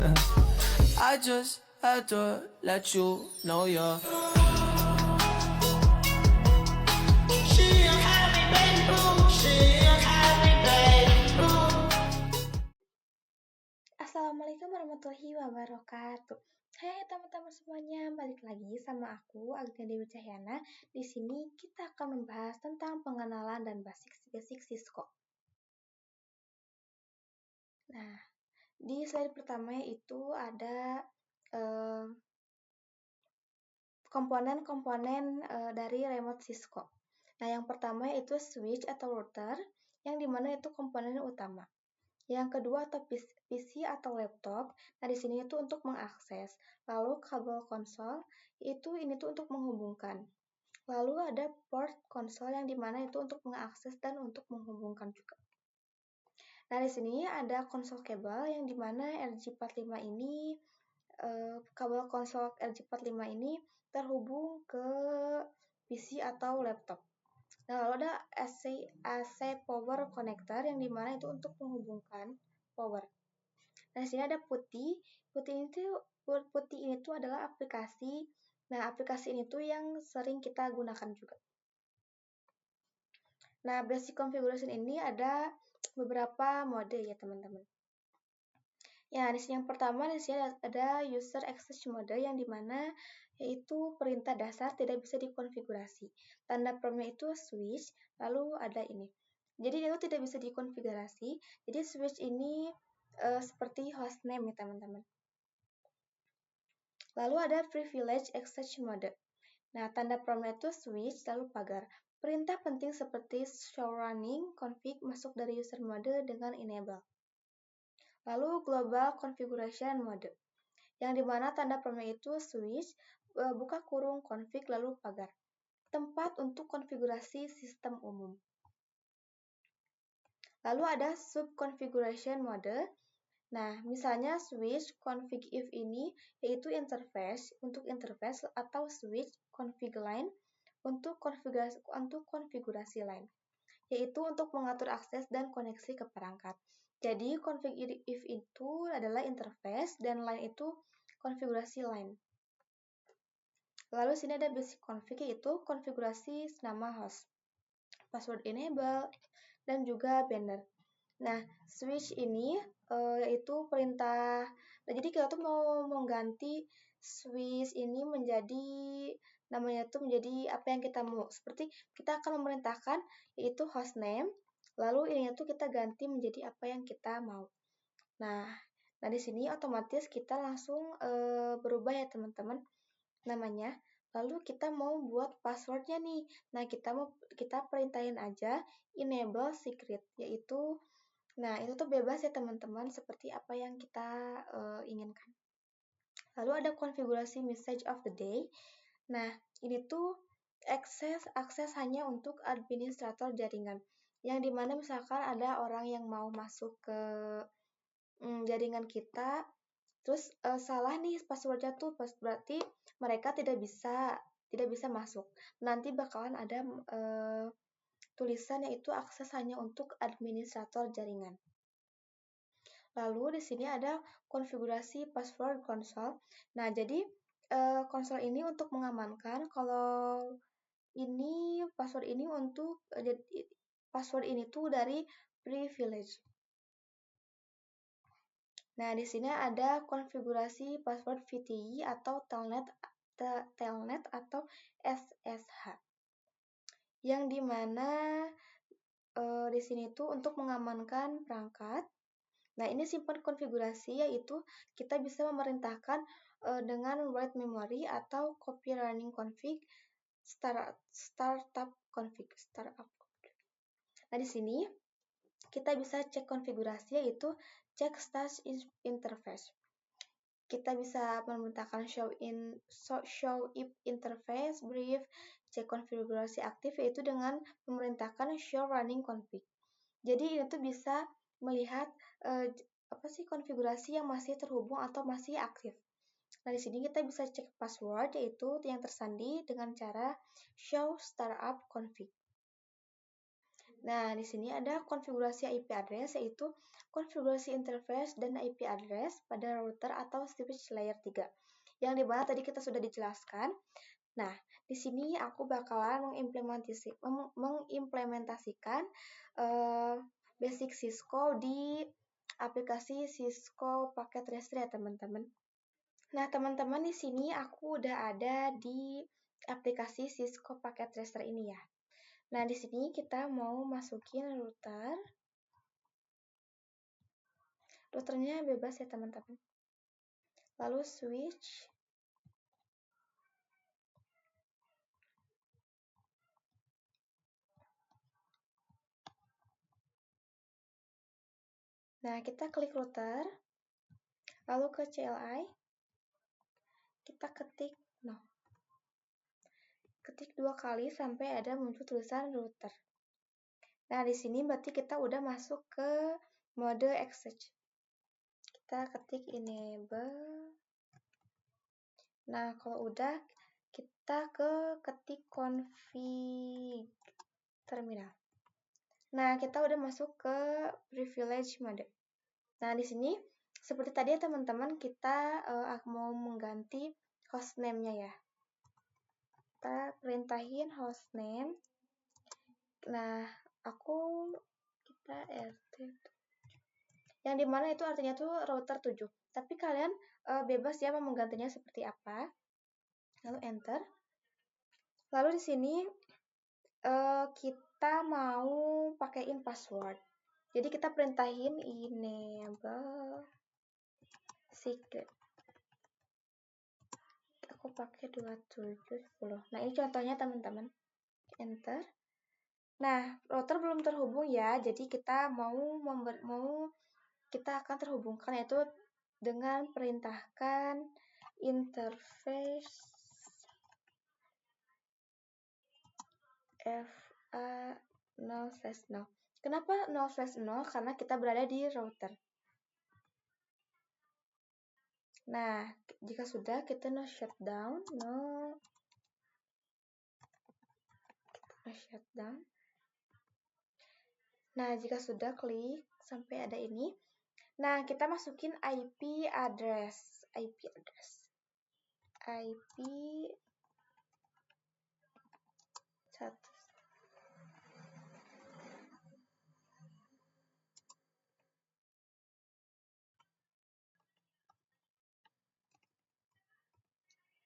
I just had to let you know you're Assalamualaikum warahmatullahi wabarakatuh. Hai teman-teman semuanya, balik lagi sama aku Agnia Dewi Cahyana. Di sini kita akan membahas tentang pengenalan dan basic Cisco. Nah, di slide pertama itu ada komponen-komponen dari remote Cisco. Nah, yang pertama itu switch atau router, yang dimana itu komponen utama. Yang kedua atau PC atau laptop. Nah, di sini itu untuk mengakses. Lalu kabel konsol ini tuh untuk menghubungkan. Lalu ada port konsol yang dimana itu untuk mengakses dan untuk menghubungkan juga. Nah, di sini ada konsol kabel yang dimana RJ45 ini kabel konsol RJ45 ini terhubung ke PC atau laptop. Nah, lalu ada AC power connector yang dimana itu untuk menghubungkan power. Nah, di sini ada putih. Putih ini tuh adalah aplikasi. Nah, aplikasi ini tuh yang sering kita gunakan juga. Nah, basic configuration ini ada beberapa mode ya, teman-teman. Ya, di sini yang pertama di sini ada user access mode yang dimana yaitu perintah dasar tidak bisa dikonfigurasi. Tanda promnya itu switch, lalu ada ini. Jadi itu tidak bisa dikonfigurasi. Jadi switch ini seperti hostname ya, teman-teman. Lalu ada privilege access mode. Nah, tanda promnya itu switch lalu pagar. Perintah penting seperti show running config masuk dari user mode dengan enable. Lalu global configuration mode, yang dimana tanda promnya itu switch, buka kurung config lalu pagar. Tempat untuk konfigurasi sistem umum. Lalu ada sub configuration mode. Nah, misalnya switch config if ini yaitu interface untuk interface atau switch config line untuk konfigurasi line, yaitu untuk mengatur akses dan koneksi ke perangkat. Jadi config if itu adalah interface dan line itu konfigurasi line. Lalu sini ada basic config yaitu konfigurasi nama host, password enable, dan juga banner. Nah, switch ini yaitu perintah. Nah, jadi kita tuh mau mengganti switch ini menjadi namanya tuh menjadi apa yang kita mau. Seperti kita akan memerintahkan yaitu hostname, lalu ini tuh kita ganti menjadi apa yang kita mau. Nah, di sini otomatis kita langsung berubah ya, teman-teman, namanya. Lalu kita mau buat passwordnya nih. Nah, kita perintahin aja enable secret, yaitu itu tuh bebas ya, teman-teman, seperti apa yang kita inginkan. Lalu ada konfigurasi message of the day. Nah, ini tuh akses hanya untuk administrator jaringan. Yang dimana misalkan ada orang yang mau masuk ke jaringan kita, terus salah nih passwordnya tuh, berarti mereka tidak bisa masuk. Nanti bakalan ada tulisan yaitu akses hanya untuk administrator jaringan. Lalu di sini ada konfigurasi password console. Nah, jadi konsol ini untuk mengamankan kalau ini password ini untuk password ini tuh dari privilege. Nah, di sini ada konfigurasi password VTI atau telnet atau SSH. Yang dimana di sini tuh untuk mengamankan perangkat. Nah, ini simpan konfigurasi yaitu kita bisa memerintahkan dengan write memory atau copy running config startup config. Nah, di sini kita bisa cek konfigurasi yaitu cek status interface. Kita bisa memerintahkan show if interface brief, cek konfigurasi aktif yaitu dengan memerintahkan show running config. Jadi ini tuh bisa melihat konfigurasi yang masih terhubung atau masih aktif. Nah, di sini kita bisa cek password yaitu yang tersandi dengan cara show startup config. Nah, di sini ada konfigurasi IP address, yaitu konfigurasi interface dan IP address pada router atau switch layer 3. Yang dimana tadi kita sudah dijelaskan. Nah, di sini aku bakalan mengimplementasikan basic Cisco di aplikasi Cisco Packet Tracer ya, teman-teman. Nah, teman-teman, di sini aku udah ada di aplikasi Cisco Packet Tracer ini ya. Nah, di sini kita mau masukin router. Routernya bebas ya, teman-teman. Lalu switch. Nah, kita klik router. Lalu ke CLI. Kita ketik no. Ketik 2 kali sampai ada muncul tulisan router. Nah, di sini berarti kita udah masuk ke mode exchange. Kita ketik enable. Nah, kalau udah, kita ketik config terminal. Nah, kita udah masuk ke privilege mode. Nah, di sini seperti tadi ya teman-teman, kita mau mengganti hostname-nya ya. Kita perintahin hostname. Nah, kita RT. Yang dimana itu artinya tuh router 7. Tapi kalian bebas ya mau menggantinya seperti apa. Lalu enter. Lalu di sini kita mau pakaiin password. Jadi kita perintahin enable secret. Aku pakai 2710. Nah, ini contohnya teman-teman. Enter. Nah, router belum terhubung ya. Jadi kita kita akan terhubungkan yaitu dengan perintahkan interface FA 0/0. Kenapa 0/0? Karena kita berada di router. Nah, jika sudah kita shutdown. Nah, jika sudah klik sampai ada ini. Nah, kita masukin IP address. IP 1.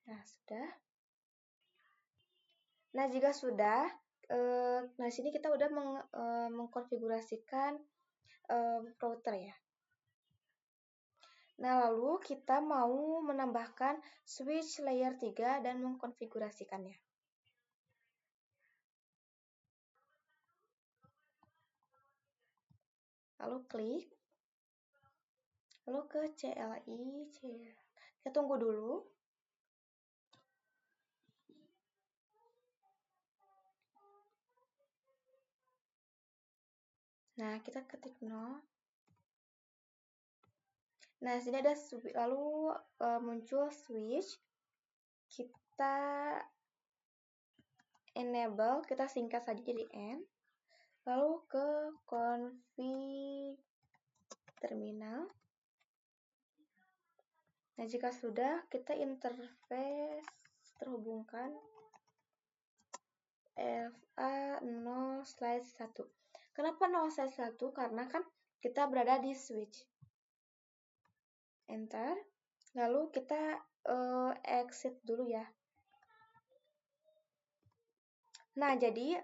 Nah, sudah. Nah, jika sudah, nah sini kita udah mengkonfigurasikan router ya. Nah, lalu kita mau menambahkan switch layer 3 dan mengkonfigurasikannya. Lalu klik. Lalu ke CLI. Kita tunggu dulu. Nah, kita ketik no. Nah, sini ada lalu muncul switch. Kita enable, kita singkat saja jadi N. Lalu ke config terminal. Nah, jika sudah, kita interface terhubungkan FA 0/1. Kenapa 0/1? Karena kan kita berada di switch. Enter. Lalu kita exit dulu ya. Nah, jadi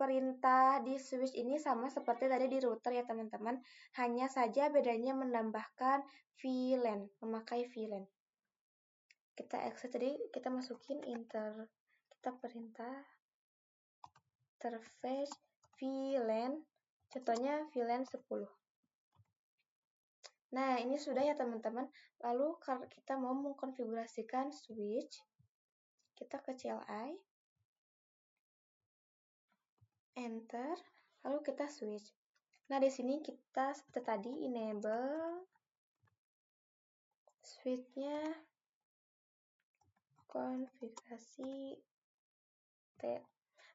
perintah di switch ini sama seperti tadi di router ya teman-teman. Hanya saja bedanya menambahkan VLAN, memakai VLAN. Kita exit tadi, kita masukin kita perintah interface VLAN, contohnya VLAN 10. Nah, ini sudah ya teman-teman. Lalu kalau kita mau mengkonfigurasikan switch, kita ke CLI, enter, lalu kita switch. Nah, di sini kita seperti tadi enable switch-nya konfigurasi T.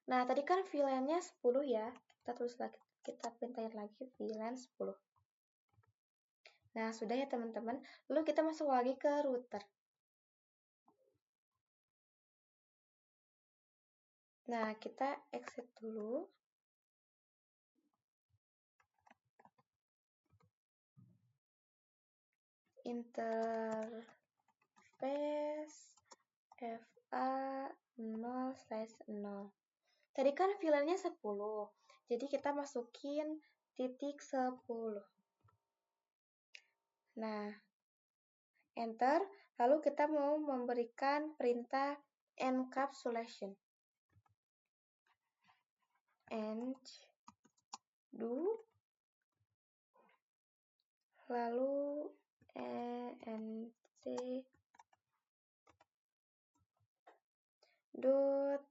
Nah, tadi kan VLAN-nya 10 ya. kita tulis lagi, kita printain lagi VLAN 10. Nah, sudah ya teman-teman. Lalu kita masuk lagi ke router. Nah, kita exit dulu. Interface FA 0/0. Tadi kan VLAN-nya 10. Jadi kita masukin titik 10. Nah, enter. Lalu kita mau memberikan perintah encapsulation. Do. Lalu enc dot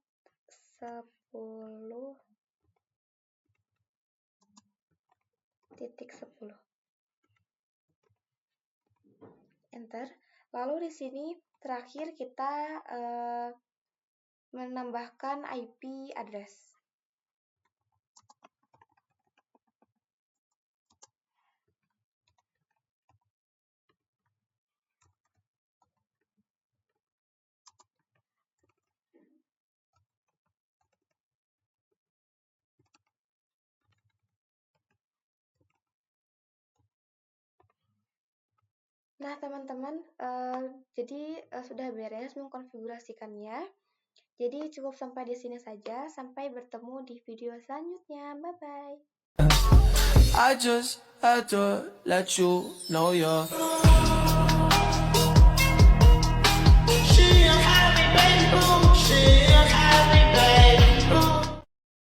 10.10. Enter. Lalu di sini terakhir kita menambahkan IP address. Nah, teman-teman, jadi sudah beres mengkonfigurasikannya. Jadi cukup sampai di sini saja. Sampai bertemu di video selanjutnya. Bye-bye. I just had to let you know you're. She a happy baby, she